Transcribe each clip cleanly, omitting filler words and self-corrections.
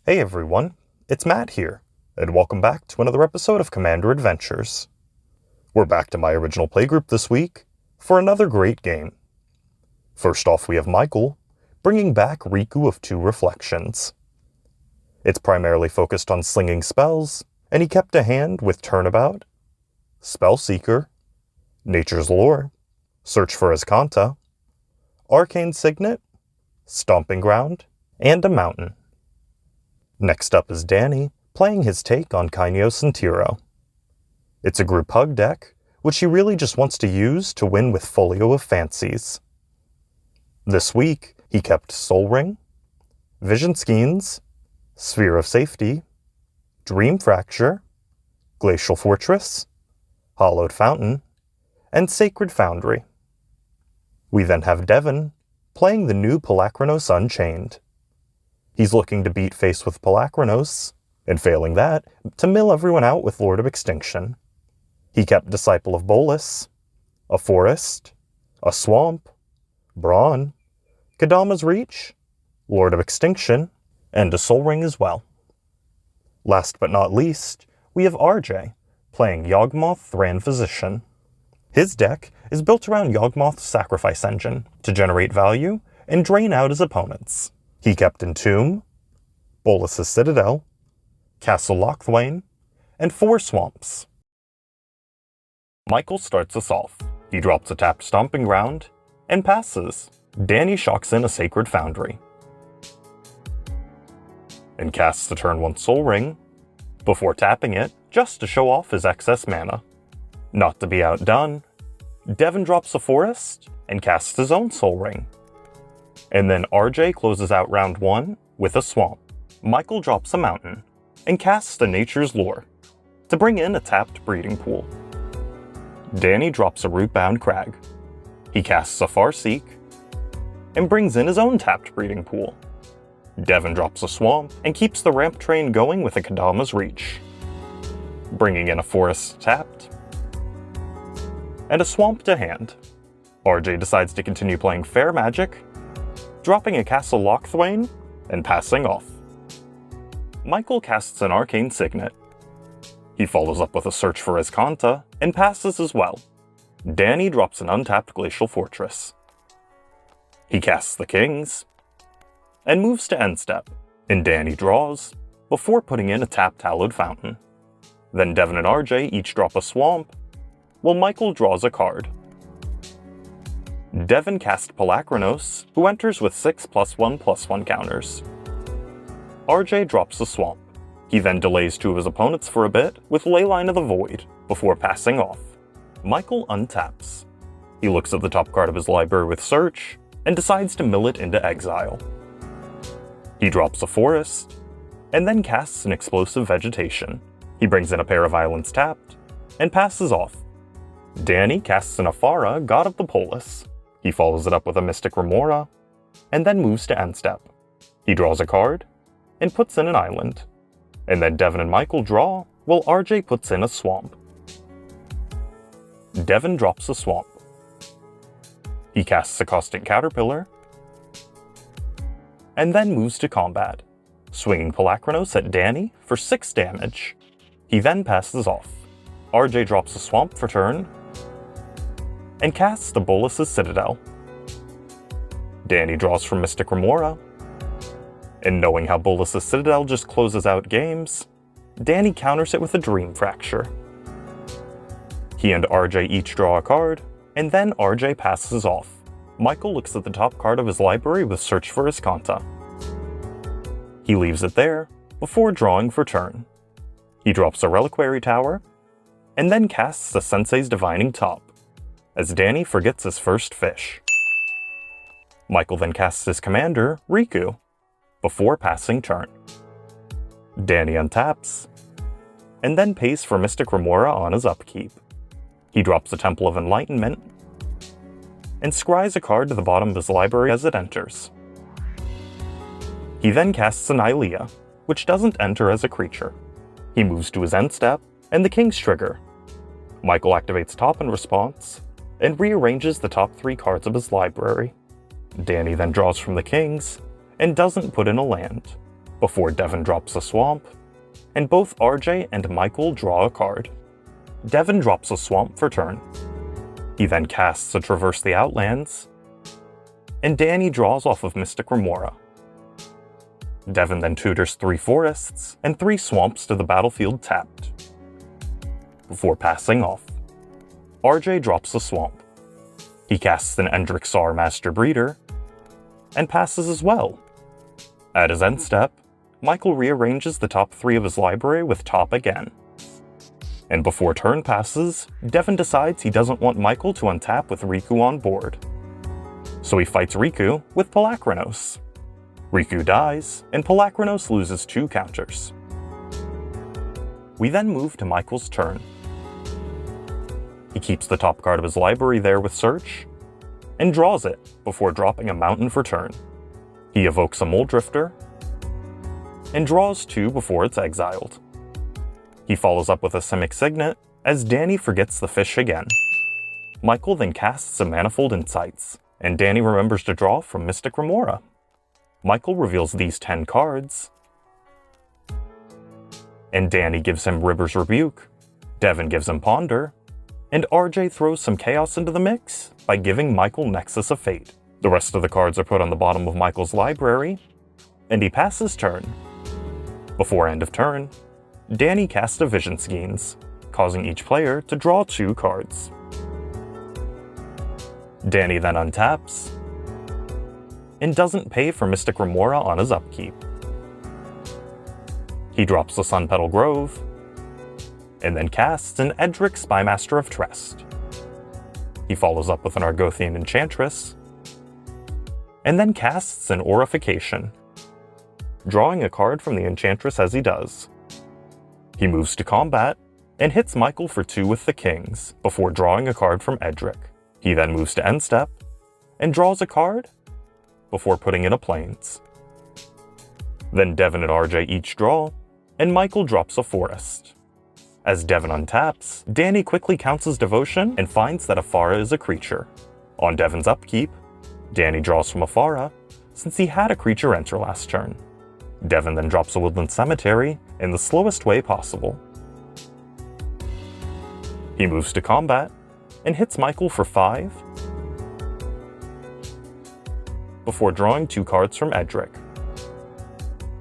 Hey everyone, it's Matt here, and welcome back to another episode of Commander Adventures. We're back to my original playgroup this week for another great game. First off, we have Michael, bringing back Riku of Two Reflections. It's primarily focused on slinging spells, and he kept a hand with Turnabout, Spellseeker, Nature's Lore, Search for Azcanta, Arcane Signet, Stomping Ground, and a Mountain. Next up is Danny, playing his take on Kynaios and Tiro. It's a group hug deck, which he really just wants to use to win with Folio of Fancies. This week, he kept Soul Ring, Vision Skeins, Sphere of Safety, Dream Fracture, Glacial Fortress, Hollowed Fountain, and Sacred Foundry. We then have Devon, playing the new Polukranos Unchained. He's looking to beat face with Polukranos, and failing that, to mill everyone out with Lord of Extinction. He kept Disciple of Bolas, a Forest, a Swamp, Brawn, Kadama's Reach, Lord of Extinction, and a Soul Ring as well. Last but not least, we have RJ, playing Yawgmoth Thran Physician. His deck is built around Yawgmoth's Sacrifice Engine to generate value and drain out his opponents. He kept Entomb, Bolas' Citadel, Castle Lochthwain, and 4 Swamps. Michael starts us off. He drops a tapped Stomping Ground and passes. Danny shocks in a Sacred Foundry and casts the turn 1 Soul Ring before tapping it just to show off his excess mana. Not to be outdone, Devon drops a Forest and casts his own Soul Ring. And then RJ closes out round 1 with a Swamp. Michael drops a Mountain and casts a Nature's Lore to bring in a tapped Breeding Pool. Danny drops a Rootbound Crag. He casts a Farseek and brings in his own tapped Breeding Pool. Devon drops a Swamp and keeps the ramp train going with a Kadama's Reach, bringing in a Forest tapped and a Swamp to hand. RJ decides to continue playing Fair Magic, dropping a Castle Lochthwain and passing off. Michael casts an Arcane Signet. He follows up with a Search for Azcanta and passes as well. Danny drops an untapped Glacial Fortress. He casts the Kings and moves to end step, and Danny draws before putting in a tapped Hallowed Fountain. Then Devon and RJ each drop a Swamp, while Michael draws a card. Devon casts Polukranos, who enters with 6 +1/+1 counters. RJ drops a Swamp. He then delays 2 of his opponents for a bit with Leyline of the Void before passing off. Michael untaps. He looks at the top card of his library with Search and decides to mill it into exile. He drops a Forest and then casts an Explosive Vegetation. He brings in a pair of Islands tapped and passes off. Danny casts an Afara, God of the Polis. He follows it up with a Mystic Remora, and then moves to end step. He draws a card, and puts in an island. And then Devon and Michael draw, while RJ puts in a Swamp. Devon drops a Swamp. He casts a Caustic Caterpillar, and then moves to combat, swinging Polukranos at Danny for 6 damage. He then passes off. RJ drops a Swamp for turn, and casts the Bolas' Citadel. Danny draws from Mystic Remora, and knowing how Bolas' Citadel just closes out games, Danny counters it with a Dream Fracture. He and RJ each draw a card, and then RJ passes off. Michael looks at the top card of his library with Search for Azcanta. He leaves it there, before drawing for turn. He drops a Reliquary Tower, and then casts a Sensei's Divining Top, as Danny forgets his first fish. Michael then casts his commander, Riku, before passing turn. Danny untaps, and then pays for Mystic Remora on his upkeep. He drops a Temple of Enlightenment, and scries a card to the bottom of his library as it enters. He then casts an Nylea, which doesn't enter as a creature. He moves to his end step, and the King's Trigger. Michael activates Top in response, and rearranges the top 3 cards of his library. Danny then draws from the Kings, and doesn't put in a land. before Devon drops a swamp, and both RJ and Michael draw a card. Devon drops a swamp for turn. He then casts a Traverse the Outlands, and Danny draws off of Mystic Remora. Devon then tutors 3 forests and 3 swamps to the battlefield tapped. Before passing off, RJ drops a swamp. He casts an Endrixar Master Breeder, and passes as well. At his end step, Michael rearranges the top 3 of his library with top again. And before turn passes, Devon decides he doesn't want Michael to untap with Riku on board. So he fights Riku with Polukranos. Riku dies, and Polukranos loses 2 counters. We then move to Michael's turn. He keeps the top card of his library there with Search, and draws it before dropping a mountain for turn. He evokes a Mole Drifter, and draws 2 before it's exiled. He follows up with a Simic Signet, as Danny forgets the fish again. Michael then casts a Manifold Insights, and Danny remembers to draw from Mystic Remora. Michael reveals these 10 cards, and Danny gives him River's Rebuke, Devon gives him Ponder, and RJ throws some chaos into the mix by giving Michael Nexus of Fate. The rest of the cards are put on the bottom of Michael's library, and he passes turn. Before end of turn, Danny casts a Vision Skeins, causing each player to draw 2 cards. Danny then untaps, and doesn't pay for Mystic Remora on his upkeep. He drops the Sunpetal Grove, and then casts an Edric Spymaster of Trest. He follows up with an Argothian Enchantress, and then casts an Aurification, drawing a card from the Enchantress as he does. He moves to combat, and hits Michael for 2 with the Kings, before drawing a card from Edric. He then moves to end step, and draws a card, before putting in a Plains. Then Devon and RJ each draw, and Michael drops a Forest. As Devon untaps, Danny quickly counts his Devotion and finds that Afara is a creature. On Devon's upkeep, Danny draws from Afara, since he had a creature enter last turn. Devon then drops a Woodland Cemetery in the slowest way possible. He moves to combat, and hits Michael for 5, before drawing 2 cards from Edric.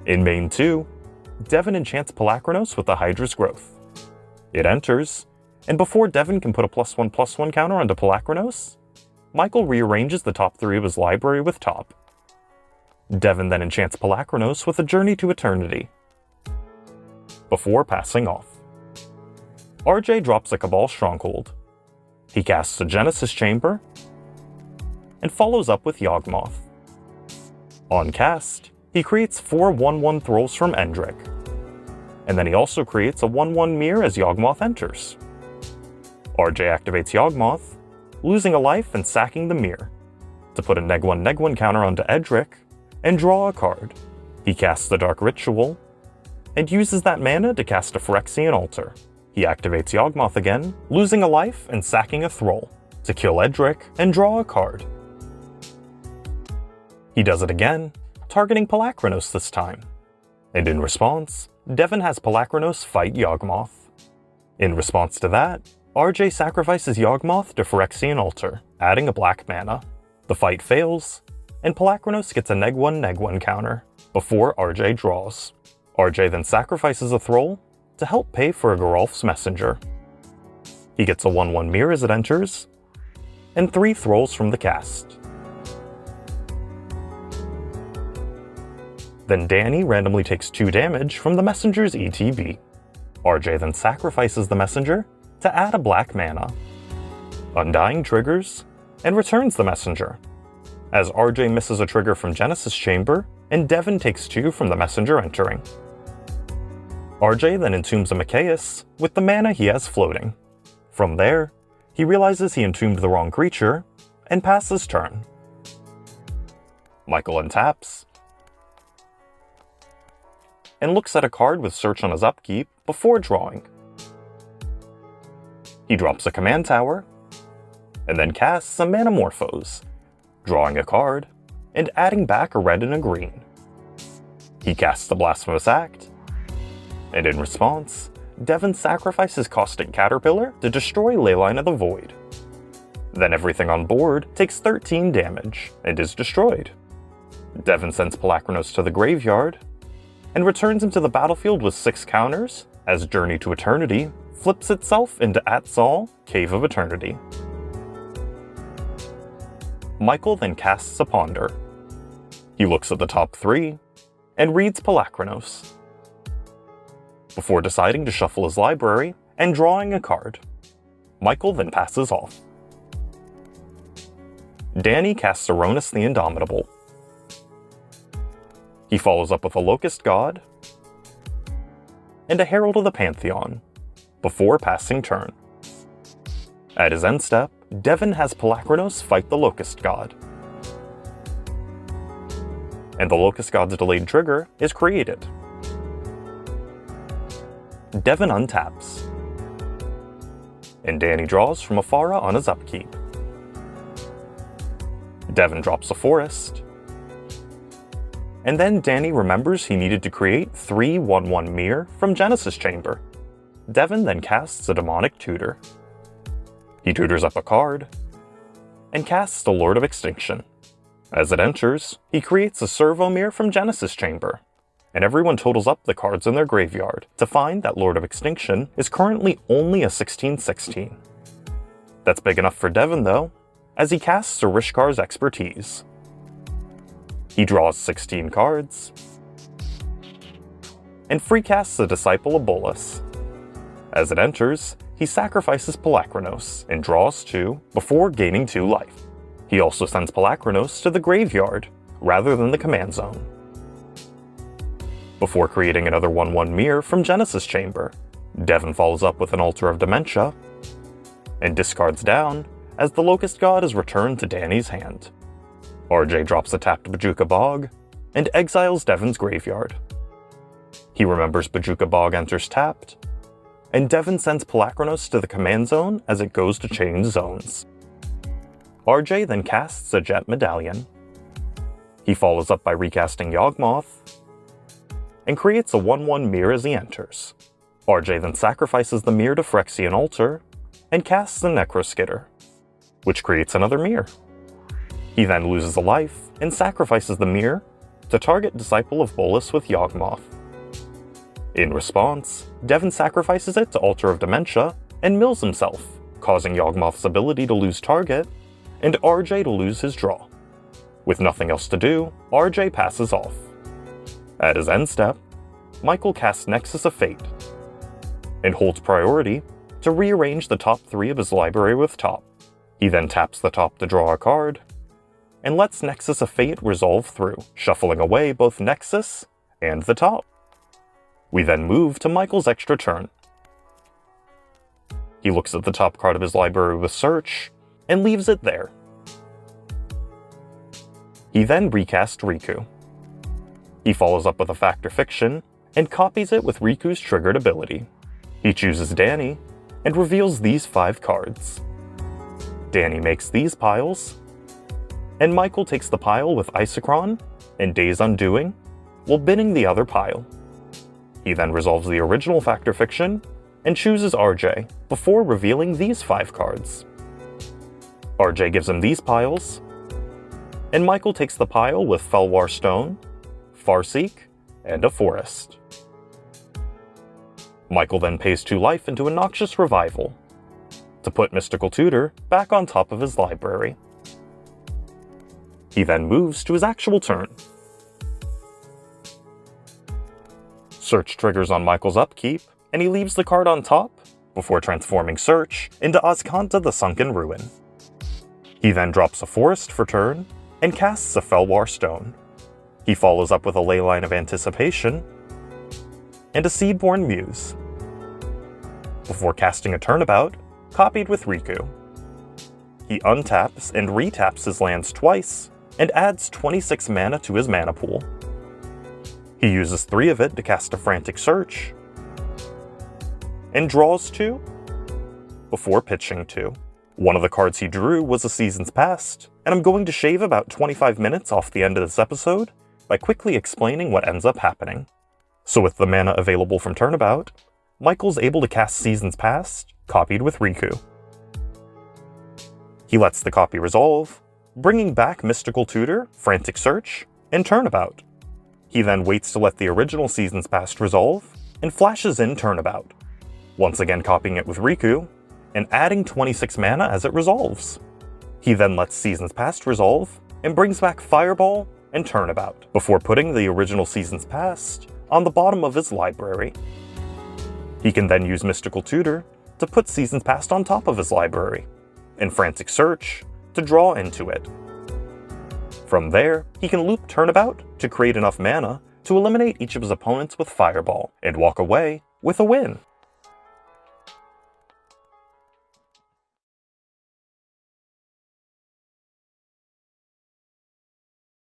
In main 2, Devon enchants Polukranos with the Hydra's Growth. It enters, and before Devon can put a +1/+1 counter onto Polukranos, Michael rearranges the top 3 of his library with top. Devon then enchants Polukranos with a Journey to Eternity, before passing off. RJ drops a Cabal Stronghold. He casts a Genesis Chamber, and follows up with Yawgmoth. On cast, he creates 4 1/1 Thralls from Endric, and then he also creates a 1/1 Mirror as Yawgmoth enters. RJ activates Yawgmoth, losing a life and sacking the Mirror, to put a neg1/neg1 counter onto Edric, and draw a card. He casts the Dark Ritual, and uses that mana to cast a Phyrexian Altar. He activates Yawgmoth again, losing a life and sacking a Thrall, to kill Edric and draw a card. He does it again, targeting Polukranos this time. And in response, Devon has Polukranos fight Yawgmoth. In response to that, RJ sacrifices Yawgmoth to Phyrexian Altar, adding a black mana. The fight fails, and Polukranos gets a neg1/neg1 counter, before RJ draws. RJ then sacrifices a Thrall to help pay for a Geralf's Messenger. He gets a 1/1 Mirror as it enters, and 3 Thralls from the cast. Then Danny randomly takes 2 damage from the Messenger's ETB. RJ then sacrifices the Messenger to add a black mana. Undying triggers, and returns the Messenger, as RJ misses a trigger from Genesis Chamber, and Devon takes 2 from the Messenger entering. RJ then entombs a Meletis with the mana he has floating. From there, he realizes he entombed the wrong creature, and passes turn. Michael untaps, and looks at a card with Search on his upkeep before drawing. He drops a Command Tower, and then casts a Manamorphose, drawing a card, and adding back a red and a green. He casts the Blasphemous Act, and in response, Devon sacrifices Caustic Caterpillar to destroy Leyline of the Void. Then everything on board takes 13 damage and is destroyed. Devon sends Polukranos to the graveyard, and returns him to the battlefield with 6 counters, as Journey to Eternity flips itself into Atzal, Cave of Eternity. Michael then casts a Ponder. He looks at the top 3, and reads Polukranos, before deciding to shuffle his library and drawing a card. Michael then passes off. Danny casts Aronis the Indomitable. He follows up with a Locust God and a Herald of the Pantheon, before passing turn. At his end step, Devon has Polukranos fight the Locust God, and the Locust God's delayed trigger is created. Devon untaps, and Danny draws from Afara on his upkeep. Devon drops a Forest, and then Danny remembers he needed to create 3 1/1 Mirror from Genesis Chamber. Devon then casts a Demonic Tutor. He tutors up a card, and casts the Lord of Extinction. As it enters, he creates a Servo Mirror from Genesis Chamber, and everyone totals up the cards in their graveyard to find that Lord of Extinction is currently only a 16/16. That's big enough for Devon though, as he casts Orishkar's Expertise. He draws 16 cards, and free casts the Disciple of Bolas. As it enters, he sacrifices Polukranos and draws 2 before gaining 2 life. He also sends Polukranos to the graveyard rather than the command zone, before creating another 1/1 Mirror from Genesis Chamber. Devon follows up with an Altar of Dementia, and discards down as the Locust God is returned to Danny's hand. RJ drops a tapped Bojuka Bog, and exiles Devon's graveyard. He remembers Bojuka Bog enters tapped, and Devon sends Polukranos to the command zone as it goes to change zones. RJ then casts a Jet Medallion. He follows up by recasting Yawgmoth, and creates a 1/1 Mirror as he enters. RJ then sacrifices the Mirror to Phyrexian Altar, and casts the Necroskitter, which creates another Mirror. He then loses a life, and sacrifices the Mirror to target Disciple of Bolas with Yawgmoth. In response, Devon sacrifices it to Altar of Dementia, and mills himself, causing Yawgmoth's ability to lose target, and RJ to lose his draw. With nothing else to do, RJ passes off. At his end step, Michael casts Nexus of Fate, and holds priority to rearrange the top 3 of his library with top. He then taps the top to draw a card, and lets Nexus of Fate resolve through, shuffling away both Nexus and the top. We then move to Michael's extra turn. He looks at the top card of his library with Search, and leaves it there. He then recasts Riku. He follows up with a Fact or Fiction, and copies it with Riku's triggered ability. He chooses Danny, and reveals these 5 cards. Danny makes these piles, and Michael takes the pile with Isochron and Days Undoing, while binning the other pile. He then resolves the original Fact or Fiction, and chooses RJ, before revealing these 5 cards. RJ gives him these piles, and Michael takes the pile with Felwar Stone, Farseek, and a Forest. Michael then pays 2 life into a Noxious Revival, to put Mystical Tutor back on top of his library. He then moves to his actual turn. Search triggers on Michael's upkeep, and he leaves the card on top, before transforming Search into Azcanta the Sunken Ruin. He then drops a Forest for turn, and casts a Felwar Stone. He follows up with a Leyline of Anticipation, and a Seedborn Muse, before casting a Turnabout, copied with Riku. He untaps and retaps his lands twice, and adds 26 mana to his mana pool. He uses 3 of it to cast a Frantic Search, and draws 2, before pitching 2. One of the cards he drew was a Seasons Past, and I'm going to shave about 25 minutes off the end of this episode by quickly explaining what ends up happening. So with the mana available from Turnabout, Michael's able to cast Seasons Past, copied with Riku. He lets the copy resolve, bringing back Mystical Tutor, Frantic Search, and Turnabout. He then waits to let the original Seasons Past resolve, and flashes in Turnabout, once again copying it with Riku, and adding 26 mana as it resolves. He then lets Seasons Past resolve, and brings back Fireball and Turnabout, before putting the original Seasons Past on the bottom of his library. He can then use Mystical Tutor to put Seasons Past on top of his library, and Frantic Search to draw into it. From there, he can loop Turnabout to create enough mana to eliminate each of his opponents with Fireball, and walk away with a win.